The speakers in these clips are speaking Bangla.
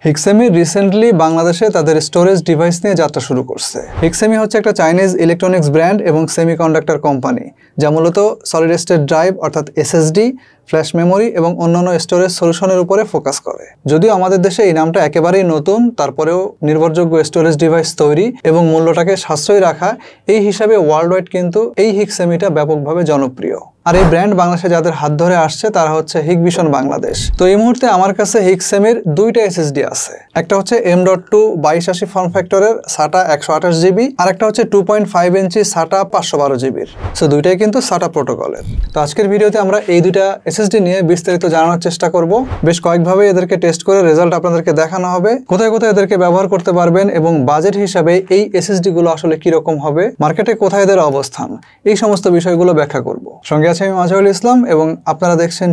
হিক্সেমি রিসেন্টলি বাংলাদেশে তাদের স্টোরেজ ডিভাইস নিয়ে যাত্রা শুরু করছে। হিক্সেমি হচ্ছে একটা চাইনিজ ইলেকট্রনিক্স ব্র্যান্ড এবং সেমিকন্ডাক্টর কোম্পানি, যা মূলত সলিড স্টেট ড্রাইভ অর্থাৎ এসএসডি, ফ্ল্যাশ মেমোরি এবং অন্যান্য স্টোরেজ সলিউশনের উপরে ফোকাস করে। যদিও আমাদের দেশে এই নামটা একেবারেই নতুন, তারপরেও নির্ভরযোগ্য স্টোরেজ ডিভাইস তৈরি এবং মূল্যটাকে সাশ্রয়ী রাখা এই হিসাবে ওয়ার্ল্ড ওয়াইড কিন্তু এই হিক্সেমিটা ব্যাপকভাবে জনপ্রিয়। আর এই ব্র্যান্ড বাংলাদেশে যাদের হাত ধরে আসছে তারা হচ্ছে হিকভিশন বাংলাদেশ। তো এই মুহূর্তে আমার কাছে হিক্সেমির দুইটা এসএসডি আছে। একটা হচ্ছে M.2 2280 ফর্ম ফ্যাক্টরের SATA 128 জিবি, আর একটা হচ্ছে 2.5 ইঞ্চি SATA 512 জিবির। সো দুইটাই কিন্তু SATA প্রোটোকলের। তো আজকের ভিডিওতে আমরা এই দুইটা এসএসডি নিয়ে বিস্তারিত জানানোর চেষ্টা করব। বেশ কয়েকভাবে এদেরকে টেস্ট করে রেজাল্ট আপনাদেরকে দেখানো হবে, কোথায় কোথায় এদেরকে ব্যবহার করতে পারবেন এবং বাজেট হিসাবে এই এসএসডি গুলো আসলে কিরকম হবে, মার্কেটে কোথায় এদের অবস্থান, এই সমস্ত বিষয়গুলো ব্যাখ্যা করব। সঙ্গে আমি মাজহারুল ইসলাম এবং আপনারা দেখছেন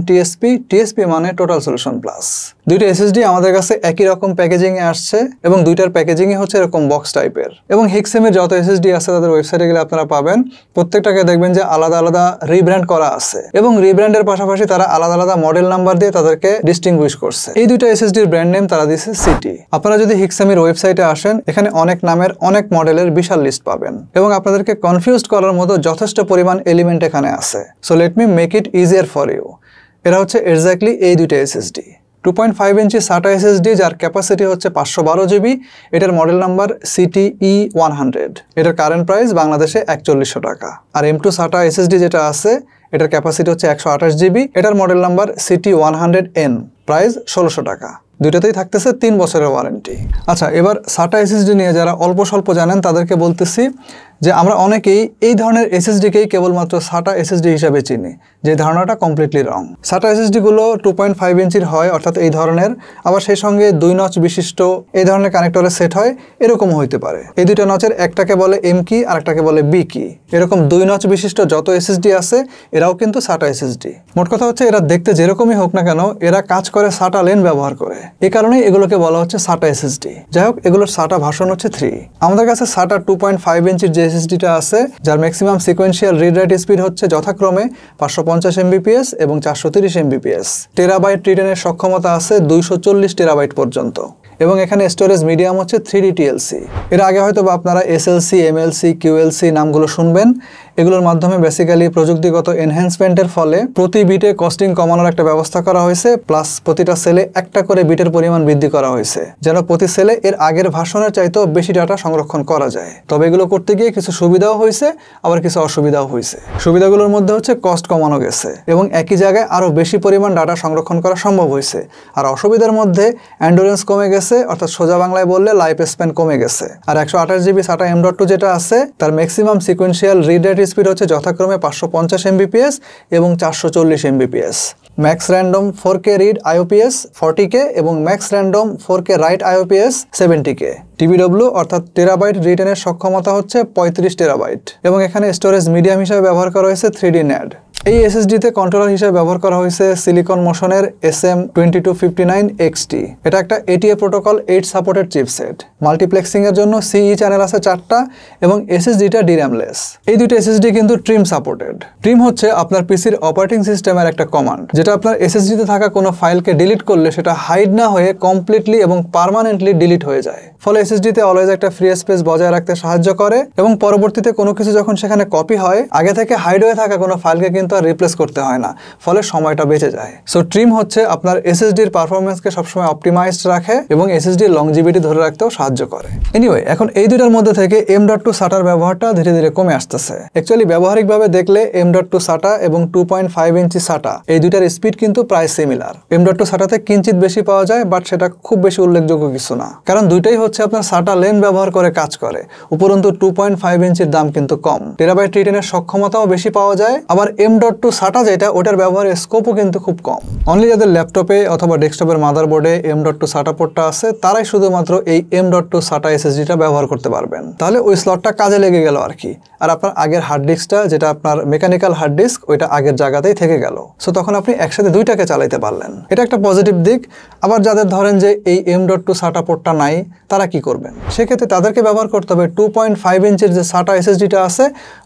টিএসপি মানে টোটাল সলিউশন প্লাস। দুইটা এসএসডি আমাদের কাছে একই রকম প্যাকেজিং এ আসছে এবং দুইটার প্যাকেজিং এ হচ্ছে এরকম বক্স টাইপের। এবং হিক্সেমির যত এসএসডি আছে তাদের ওয়েবসাইটে গেলে আপনারা পাবেন প্রত্যেকটাকে দেখবেন যে আলাদা আলাদা রিব্র্যান্ড করা আছে এবং রিব্র্যান্ডের পাশাপাশি তারা আলাদা আলাদা মডেল নাম্বার দিয়ে তাদেরকে ডিস্টিংগুইশ করছে। এই দুইটা এসএসডির ব্র্যান্ড নেম তারা দিয়েছে সিটি। আপনারা যদি হিক্সেমির ওয়েবসাইটে আসেন, এখানে অনেক নামের অনেক মডেলের বিশাল লিস্ট পাবেন এবং আপনাদেরকে কনফিউজড করার মতো যথেষ্ট পরিমাণ এলিমেন্ট এখানে আছে। So let me make it easier for you. এরা হচ্ছে এক্স্যাক্টলি এই দুইটা এসএসডি। 2.5 ইঞ্চি SATA SSD যার ক্যাপাসিটি হচ্ছে 512 জিবি, এটার মডেল নাম্বার CTE100। এটার কারেন্ট প্রাইস বাংলাদেশে 4100 টাকা। আর M.2 SATA SSD যেটা আছে এটার ক্যাপাসিটি হচ্ছে 128 জিবি, এটার মডেল নাম্বার CT100N, প্রাইস 1600 টাকা। দুইটাতেই থাকতেছে 3 বছরের ওয়ারেন্টি। আচ্ছা, এবার SATA SSD নিয়ে যারা অল্প স্বল্প জানেন তাদেরকে বলতেছি যে আমরা অনেকেই এই ধরনের এসএসডিকেই কেবলমাত্র SATA SSD হিসাবে চিনি, যে ধারণাটা কমপ্লিটলি রং। SATA SSD গুলো 2.5 ইঞ্চির হয় অর্থাৎ এই ধরনের, আবার সেই সঙ্গে 2 নচ বিশিষ্ট এই ধরনের কানেক্টরে সেট হয়, এরকমও হইতে পারে। এই দুইটা নচের একটাকে বলে M কি আর একটাকে বলে B কি। এরকম 2 নচ বিশিষ্ট যত এসএসডি আছে এরাও কিন্তু SATA SSD। মোট কথা হচ্ছে এরা দেখতে যেরকমই হোক না কেন এরা কাজ করে SATA লেন ব্যবহার করে, এই কারণেই এগুলোকে বলা হচ্ছে SATA SSD। যাই হোক, এগুলোর SATA ভার্সন হচ্ছে 3। আমাদের কাছে SATA 2.5 ইঞ্চির যে এসএসডিটা আছে যার maximum sequential read write speed হচ্ছে যথাক্রমে 550 Mbps এবং 430 Mbps। টেরাবাইট রিটেনের সক্ষমতা আছে 240 টেরাবাইট পর্যন্ত এবং এখানে স্টোরেজ মিডিয়াম হচ্ছে 3D TLC। এর আগে হয়তো বা আপনারা SLC, MLC, QLC নামগুলো শুনবেন। এগুলোর মাধ্যমে বেসিক্যালি প্রযুক্তিগত এনহ্যান্সমেন্টের ফলে প্রতি বিটে কস্টিং কমানোর একটা ব্যবস্থা করা হয়েছে, প্লাস প্রতিটা সেলে একটা করে বিটের পরিমাণ বৃদ্ধি করা হয়েছে যেন প্রতি সেলে এর আগের ভার্সনের চাইতেও বেশি ডাটা সংরক্ষণ করা যায়। তবে এগুলো করতে গিয়ে কিছু সুবিধাও হয়েছে, আবার কিছু অসুবিধাও হয়েছে। সুবিধাগুলোর মধ্যে হচ্ছে কস্ট কমানো গেছে এবং একই জায়গায় আরও বেশি পরিমাণ ডাটা সংরক্ষণ করা সম্ভব হয়েছে। আর অসুবিধার মধ্যে এন্ডুরেন্স কমে গেছে, অর্থাৎ সোজা বাংলায় বললে লাইফ স্প্যান কমে গেছে। আর 128 জিবি SATA M.2 যেটা আছে তার maximum sequential read write speed হচ্ছে যথাক্রমে 550 Mbps এবং 440 Mbps। Max random 4K read IOPS 40K এবং max random 4K right IOPS 70K। TBW অর্থাৎ টেরাবাইট রিটেনের সক্ষমতা হচ্ছে 35 টেরাবাইট এবং এখানে স্টোরেজ মিডিয়াম হিসেবে ব্যবহার করা হয়েছে 3D NAND। এই এসএসডিতে কন্ট্রোলার হিসেবে ব্যবহার করা হয়েছে সিলিকন মোশনের SM2259XT। এটা একটা ATA protocol 8 supported chipset. Multiplexing এর জন্য CE চ্যানেল আছে 4টা এবং এসএসডিটা DRAM-লেস। এই দুটো এসএসডি কিন্তু ট্রিম সাপোর্টেড। ট্রিম হচ্ছে আপনার পিসির অপারেটিং সিস্টেমের একটা কমান্ড, যেটা আপনার এসএসডিতে থাকা কোনো ফাইলকে ডিলিট করলে সেটা হাইড না হয়ে কমপ্লিটলি এবং পার্মানেন্টলি ডিলিট হয়ে যায়। ফলে এসএসডিতে অলওয়েজ একটা ফ্রি স্পেস বজায় রাখতে সাহায্য করে এবং পরবর্তীতে কোনো কিছু যখন সেখানে কপি হয় আগে থেকে হাইড হয়ে থাকা কোনো ফাইলকে কিন্তু আর রিপ্লেস করতে হয় না, ফলে সময়টা বেঁচে যায়। সো ট্রিম হচ্ছে আপনার এসএসডির পারফরমেন্সকে সবসময় অপটিমাইজড রাখে এবং এসএসডির লংজিভিটি ধরে রাখতেও সাহায্য করে। এনিওয়ে, এখন এই দুটার মধ্যে থেকে M.2 SATA ব্যবহারটা ধীরে ধীরে কমে আসতেছে। অ্যাকচুয়ালি ব্যবহারিকভাবে দেখলে M.2 SATA এবং 2.5 ইঞ্চি SATA এই দুইটার স্পিড কিন্তু প্রায় সিমিলার। M.2 SATAতে কিঞ্চিত বেশি পাওয়া যায়, বাট সেটা খুব বেশি উল্লেখযোগ্য কিছু না, কারণ দুইটাই হচ্ছে আপনার SATA লেন ব্যবহার করে কাজ করে। উপরন্তু 2.5 ইঞ্চির দাম কিন্তু কম, টেরাবাইট রিটেনের সক্ষমতাও বেশি পাওয়া যায়। আবার M.2 SATA যেটা ওটার ব্যবহারের স্কোপও কিন্তু খুব কম। অনলি যাদের ল্যাপটপে অথবা ডেস্কটপের মাদারবোর্ডে M.2 SATA পোর্টটা আছে তারাই শুধুমাত্র এই M.2 SATA SSDটা ব্যবহার করতে পারবেন। তাহলে ওই স্লটটা কাজে লেগে গেল আর কি। আর আপনার আগের হার্ড ডিস্কটা যেটা আপনার মেকানিক্যাল হার্ড ডিস্ক ওইটা আগের জায়গাতেই থেকে গেল। সো তখন আপনি একসাথে দুইটাকে চালাইতে পারলেন, এটা একটা পজিটিভ দিক। আবার যাদের ধরেন যে এই M.2 SATA পোর্টটা নাই তারা কি করবেন? সেক্ষেত্রে তাদেরকে ব্যবহার করতে হবে 2.5 ইঞ্চির যে SATA SSDটা আছে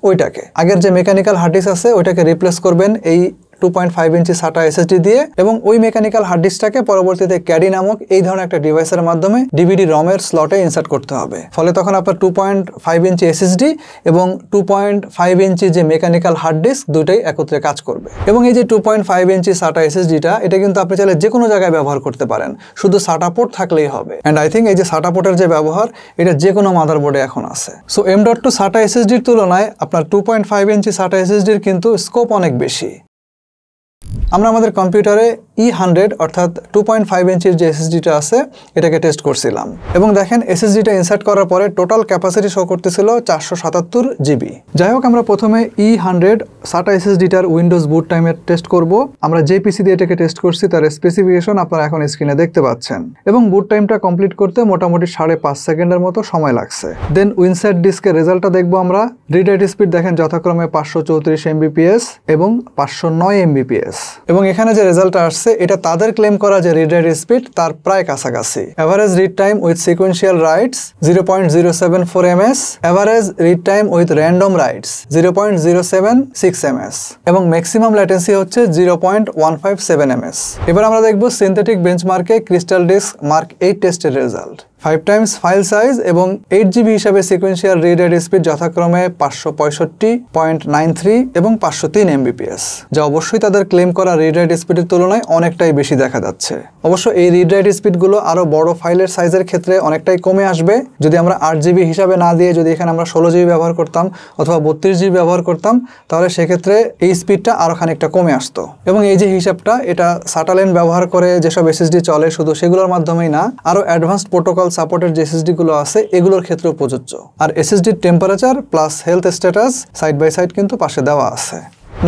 ওইটাকে। আগের যে মেকানিক্যাল হার্ড ডিস্ক আছে ওইটাকে রিপ্লেস করবেন এই 2.5 ইঞ্চি SATA SSD দিয়ে এবং ওই মেকানিক্যাল হার্ড ডিস্কটাকে পরবর্তীতে ক্যাডি নামক এই ধরনের একটা ডিভাইসের মাধ্যমে ডিভিডি রমের স্লটে ইনসার্ট করতে হবে। ফলে তখন আপনার 2.5 ইঞ্চি SSD এবং 2.5 ইঞ্চি যে মেকানিক্যাল হার্ড ডিস্ক দুটোই একত্রে কাজ করবে। এবং এই যে 2.5 ইঞ্চি SATA SSDটা এটা কিন্তু আপনি চাইলে যে কোনো জায়গায় ব্যবহার করতে পারেন, শুধু SATA পোর্ট থাকলেই হবে। অ্যান্ড আই থিঙ্ক এই যে SATA পোর্টের যে ব্যবহার এটা যে কোনো মাদারবোর্ডে এখন আছে। সো M.2 SATA SSDর তুলনায় আপনার 2.5 ইঞ্চি SATA SSDর কিন্তু স্কোপ অনেক বেশি। আমরা আমাদের কম্পিউটারে E100 অর্থাৎ 2.5 ইঞ্চির যে এসএসডিটা আছে এটাকে টেস্ট করছিলাম এবং দেখেন এসএসডিটা ইনসার্ট করার পরে টোটাল ক্যাপাসিটি শো করতেছিল 477 জিবি। যাই হোক, আমরা প্রথমে E100 SATA এসএসডিটার উইন্ডোজ বুট টাইমের টেস্ট করব। আমরা যে পিসি দিয়ে এটাকে টেস্ট করছি তার স্পেসিফিকেশন আপনারা এখন স্ক্রিনে দেখতে পাচ্ছেন এবং বুট টাইমটা কমপ্লিট করতে মোটামুটি 5.5 সেকেন্ডের মতো সময় লাগছে। দেন উইনসাইড ডিস্কের রেজাল্টটা দেখবো আমরা। রিড রাইট স্পিড দেখেন যথাক্রমে 534 এমবিপিএস এবং 509 এমবিপিএস এবং এখানে যে রেজাল্টটা আসছে এটা তাদের ক্লেম করা যে রিড রাইট স্পিড তার প্রায় কাছাকাছি। Average read time with sequential rights 0.074 ms, average read time with random rights 0.076 ms এবং ম্যাক্সিমাম ল্যাটেন্সি হচ্ছে 0.157 ms। এবার আমরা দেখব সিনথেটিক বেঞ্চমার্কে ক্রিস্টাল ডিস্ক মার্ক 8 টেস্টের রেজাল্ট। 5 টাইমস ফাইল সাইজ এবং 8 জিবি হিসাবে সিকোয়েন্সিয়াল রিড রাইট স্পিড যথাক্রমে 565.93 এবং 503 এমবিপিএস, যা অবশ্যই তাদের ক্লেম করা রিড রাইট স্পিডের তুলনায় অনেকটাই বেশি দেখা যাচ্ছে। অবশ্য এই রিড রাইট স্পিডগুলো আরও বড় ফাইলের সাইজের ক্ষেত্রে অনেকটাই কমে আসবে। যদি আমরা 8 জিবি হিসাবে না দিয়ে যদি এখানে আমরা 16 জিবি ব্যবহার করতাম অথবা 32 জিবি ব্যবহার করতাম তাহলে সেক্ষেত্রে এই স্পিডটা আরও খানিকটা কমে আসতো। এবং এই যে হিসাবটা এটা SATA লেন ব্যবহার করে যেসব এসএসডি চলে শুধু সেগুলোর মাধ্যমেই না, আরও অ্যাডভান্সড প্রোটোকল সাপোর্টের যে এসএসডি গুলো আছে এগুলোর ক্ষেত্রেও প্রযোজ্য। আর এসএসডির temperature plus health status side by side কিন্তু পাশে দেওয়া আছে।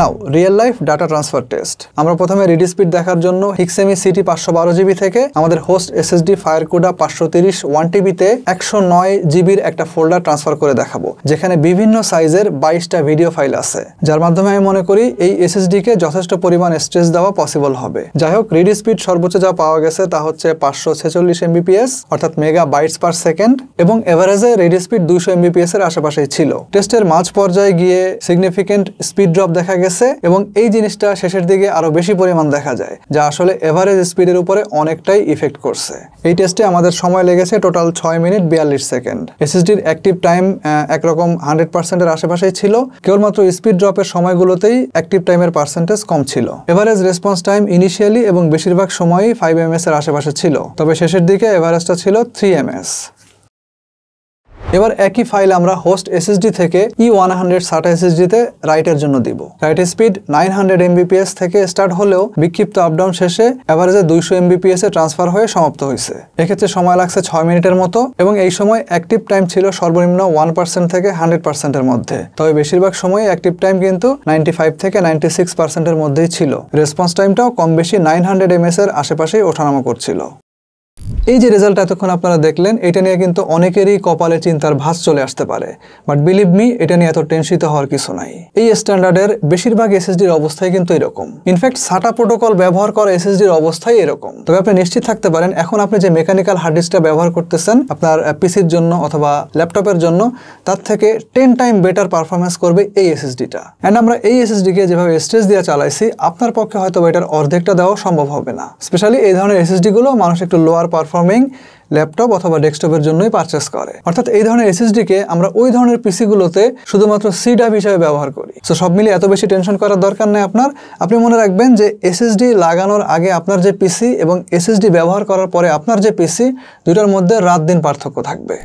Now real life data transfer test. আমরা প্রথমে রিড স্পিড দেখার জন্য হিক্সেমি সিটি 512 জিবি থেকে আমাদের হোস্ট এসএসডি ফায়ারকুডা 530 1TB তে 109 জিবির একটা ফোল্ডার ট্রান্সফার করে দেখাবো, যেখানে বিভিন্ন সাইজের 22টা ভিডিও ফাইল আছে, যার মাধ্যমে আমি মনে করি এই এসএসডি কে যথেষ্ট পরিমাণ স্ট্রেস দেওয়া পসিবল হবে। যাই হোক, রিড স্পিড সর্বোচ্চ যা পাওয়া গেছে তা হচ্ছে 546 এমবিপিএস অর্থাৎ মেগা বাইটস পার সেকেন্ড এবং এভারেজে রিড স্পিড 200 এমবিপিএস এর আশেপাশেই ছিল। টেস্টের মাঝ পর্যায়ে গিয়ে সিগনিফিকেন্ট স্পিড ড্রপ দেখা গেছে এবং এই জিনিসটা শেষের দিকে আরো বেশি পরিমাণ দেখা যায়, যা আসলে এভারেজ স্পিডের উপরে অনেকটাই ইফেক্ট করছে। এই টেস্টে আমাদের সময় লেগেছে টোটাল 6 মিনিট 42 সেকেন্ড। এসএসডির অ্যাক্টিভ টাইম একরকম 100% এর আশেপাশেই ছিল, কেবলমাত্র স্পিড ড্রপের সময়গুলোতেই অ্যাক্টিভ টাইমের পার্সেন্টেজ কম ছিল। এভারেজ রেসপন্স টাইম ইনিশিয়ালি এবং বেশিরভাগ সময়ই 5 ms এর আশেপাশে ছিল, তবে শেষের দিকে এভারেজটা ছিল 3 ms। এবার একই ফাইল আমরা হোস্ট এসএসডি থেকে E100 SATA এসএসডিতে রাইটের জন্য দিব। রাইট স্পিড 900 এমবিপিএস থেকে স্টার্ট হলেও বিক্ষিপ্ত আপডাউন শেষে এভারেজে 200 এমবিপিএস এ ট্রান্সফার হয়ে সমাপ্ত হয়েছে। এক্ষেত্রে সময় লাগছে 6 মিনিটের মতো এবং এই সময় অ্যাক্টিভ টাইম ছিল সর্বনিম্ন 1% থেকে 100% এর মধ্যে, তবে বেশিরভাগ সময় অ্যাক্টিভ টাইম কিন্তু 95 থেকে 96% এর মধ্যেই ছিল। রেসপন্স টাইমটাও কম বেশি 900 ms এর আশেপাশেই ওঠানামা করছিল। এই যে রেজাল্ট এতক্ষণ আপনারা দেখলেন, এটা নিয়ে কিন্তু অনেকেরই কপালে চিন্তার ভাঁজ চলে আসতে পারে, বাট বিলিভ মি এটা নিয়ে এত টেনশিত হওয়ার কিছু নাই। এই স্ট্যান্ডার্ডের বেশিরভাগ এসএসডির অবস্থাই কিন্তু এরকম। ইনফ্যাক্ট SATA প্রোটোকল ব্যবহার করা এসএসডির অবস্থাই এরকম। তবে আপনি নিশ্চিত থাকতে পারেন এখন আপনি যে মেকানিক্যাল হার্ড ডিস্কটা ব্যবহার করতেছেন আপনার পিসির জন্য অথবা ল্যাপটপের জন্য, তার থেকে 10 টাইম বেটার পারফরমেন্স করবে এই এসএসডিটা। অ্যান্ড আমরা এই এসএসডিকে যেভাবে স্ট্রেস দিয়ে চালাইছি আপনার পক্ষে হয়তো এটার অর্ধেকটা দেওয়া সম্ভব হবে না। স্পেশালি এই ধরনের এসএসডিগুলো মানুষ একটু লোয়ার পারফর্মিং ল্যাপটপ অথবা ডেস্কটপের জন্যই পারচেস করে। অর্থাৎ এই ধরনের এসএসডিকে আমরা ওই ধরনের পিসিগুলোতে শুধুমাত্র সি ড্রাইভ হিসেবে ব্যবহার করি। সো সব মিলিয়ে এত বেশি টেনশন করার দরকার নেই আপনার। আপনি মনে রাখবেন যে এসএসডি লাগানোর আগে আপনার যে পিসি এবং এসএসডি ব্যবহার করার পরে আপনার যে পিসি, দুটার মধ্যে রাত দিন পার্থক্য থাকবে।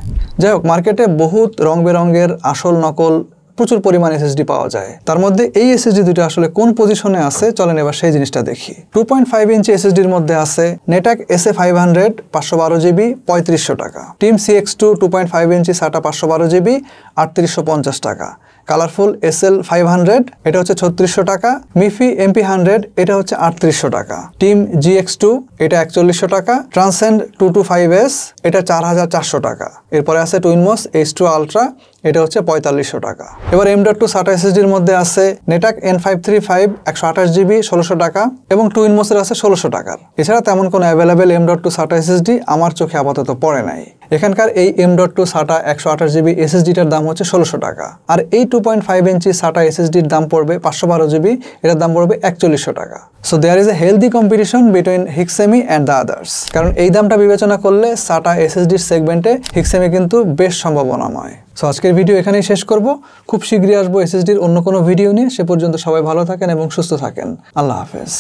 যাই হোক, মার্কেটে বহুত রং বেরঙের আসল নকল প্রচুর পরিমাণ এসএসডি পাওয়া যায়। তার মধ্যে এই এসএসডি দুটো আসলে কোন পজিশনে আছে চলেন এবার সেই জিনিসটা দেখি। 2.5 ইঞ্চি এসএসডির মধ্যে আছে নেটাক SA500 512 জিবি 3500 টাকা, team CX2 2.5 inch SATA 512 GB 3850 টাকা, কালারফুল SL500 এটা হচ্ছে 3600 টাকা, মিফি MP100 এটা হচ্ছে 3800 টাকা, টিম GX2 এটা 4100 টাকা, ট্রান্সেন্ড 225S এটা 4400 টাকা। এরপরে আছে টুইনমোস H2 আলট্রা এটা হচ্ছে 4500 টাকা। এবার M.2 SATA এসএসডির মধ্যে আছে নেটাক N535 128 জিবি 1600 টাকা এবং টুইনমোসের আছে 1600 টাকার। এছাড়া তেমন কোনো অ্যাভেলেবেল M.2 SATA এসএসডি আমার চোখে আপাতত পড়ে নাই। এখানকার এই M.2 SATA 128GB SSD-টার দাম হচ্ছে 1600 টাকা। আর এই 2.5 ইঞ্চি SATA SSD-র দাম পড়বে 512GB, এটার দাম পড়বে 4100 টাকা। So there is a healthy competition between Hiksemi and the others. কারণ এই দামটা বিবেচনা করলে SATA SSD-র সেগমেন্টে হিক্সেমি কিন্তু বেশ সম্ভাবনাময়। সো আজকের ভিডিও এখানেই শেষ করব। খুব শীঘ্রই আসবো SSD-র অন্য কোনো ভিডিও নিয়ে। সে পর্যন্ত সবাই ভালো থাকেন এবং সুস্থ থাকেন। আল্লাহ হাফেজ।